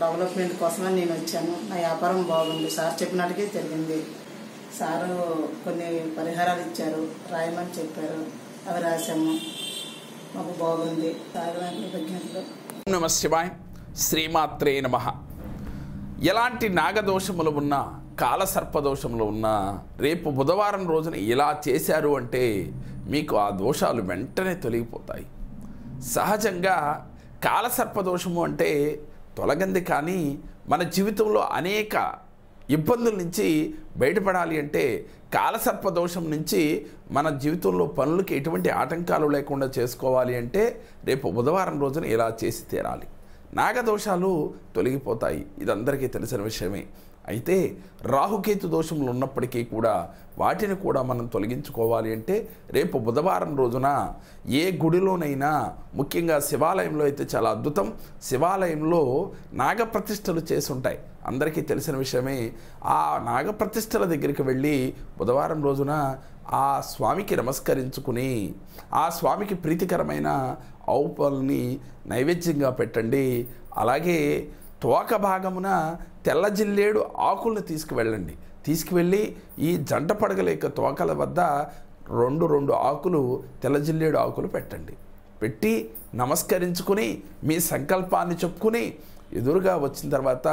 Development కోసమని నేను వచ్చాను. నా వ్యాపారం బాగుంది, సార్ చెప్పినట్టుగా జరిగింది. సారు కొన్ని పరిహారాలు ఇచ్చారు, రాయమని చెప్పారు, అవి రాశాము. మాకు బాగుంది. సార్ కృతజ్ఞతలు. నమః శివాయ. శ్రీమాత్రే నమః. ఎలాంటి నాగదోషములు ఉన్నా, కాలసర్పదోషములు ఉన్నా రేపు బుధవారం రోజున ఇలా చేశారు అంటే మీకు ఆ దోషాలు వెంటనే తొలగిపోతాయి. సహజంగా కాలసర్పదోషము అంటే తొలగింది, కానీ మన జీవితంలో అనేక ఇబ్బందుల నుంచి బయటపడాలి అంటే కాలసర్పదోషం నుంచి మన జీవితంలో పనులకి ఎటువంటి ఆటంకాలు లేకుండా చేసుకోవాలి అంటే రేపు బుధవారం రోజున ఇలా చేసి తీరాలి. నాగదోషాలు తొలగిపోతాయి, ఇది అందరికీ తెలిసిన విషయమే. అయితే రాహుకేతు దోషములు ఉన్నప్పటికీ కూడా వాటిని కూడా మనం తొలగించుకోవాలి అంటే రేపు బుధవారం రోజున ఏ గుడిలోనైనా, ముఖ్యంగా శివాలయంలో అయితే చాలా అద్భుతం, శివాలయంలో నాగప్రతిష్ఠలు చేసి ఉంటాయి, అందరికీ తెలిసిన విషయమే. ఆ నాగప్రతిష్ఠల దగ్గరికి వెళ్ళి బుధవారం రోజున ఆ స్వామికి నమస్కరించుకుని ఆ స్వామికి ప్రీతికరమైన ఆవు పాలని నైవేద్యంగా పెట్టండి. అలాగే తోక భాగమున తెల్ల జిల్లేడు ఆకులను తీసుకువెళ్ళండి. తీసుకువెళ్ళి ఈ జంట పడగలేక తోకల వద్ద రెండు ఆకులు తెల్ల జిల్లేడు ఆకులు పెట్టండి. పెట్టి నమస్కరించుకుని మీ సంకల్పాన్ని చెప్పుకుని ఎదురుగా వచ్చిన తర్వాత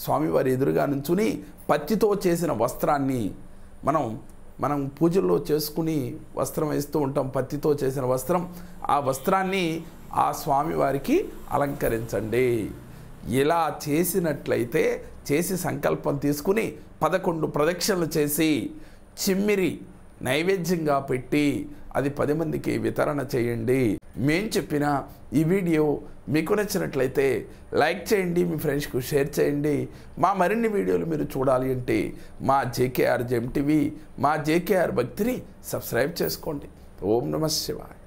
స్వామివారి ఎదురుగా నుంచుని పత్తితో చేసిన వస్త్రాన్ని మనం పూజల్లో చేసుకుని వస్త్రం వేస్తూ ఉంటాం, పత్తితో చేసిన వస్త్రం, ఆ వస్త్రాన్ని ఆ స్వామివారికి అలంకరించండి. ఇలా చేసినట్లయితే చేసి సంకల్పం తీసుకుని 11 ప్రదక్షిణలు చేసి చిమ్మిరి నైవేద్యంగా పెట్టి అది 10 మందికి వితరణ చేయండి. మేం చెప్పిన ఈ వీడియో మీకు నచ్చినట్లయితే లైక్ చేయండి, మీ ఫ్రెండ్స్కు షేర్ చేయండి. మా మరిన్ని వీడియోలు మీరు చూడాలి అంటే మా జేకేఆర్ జెమ్ టీవీ, మా జేకేఆర్ భక్తిని సబ్స్క్రైబ్ చేసుకోండి. ఓం నమః శివాయ.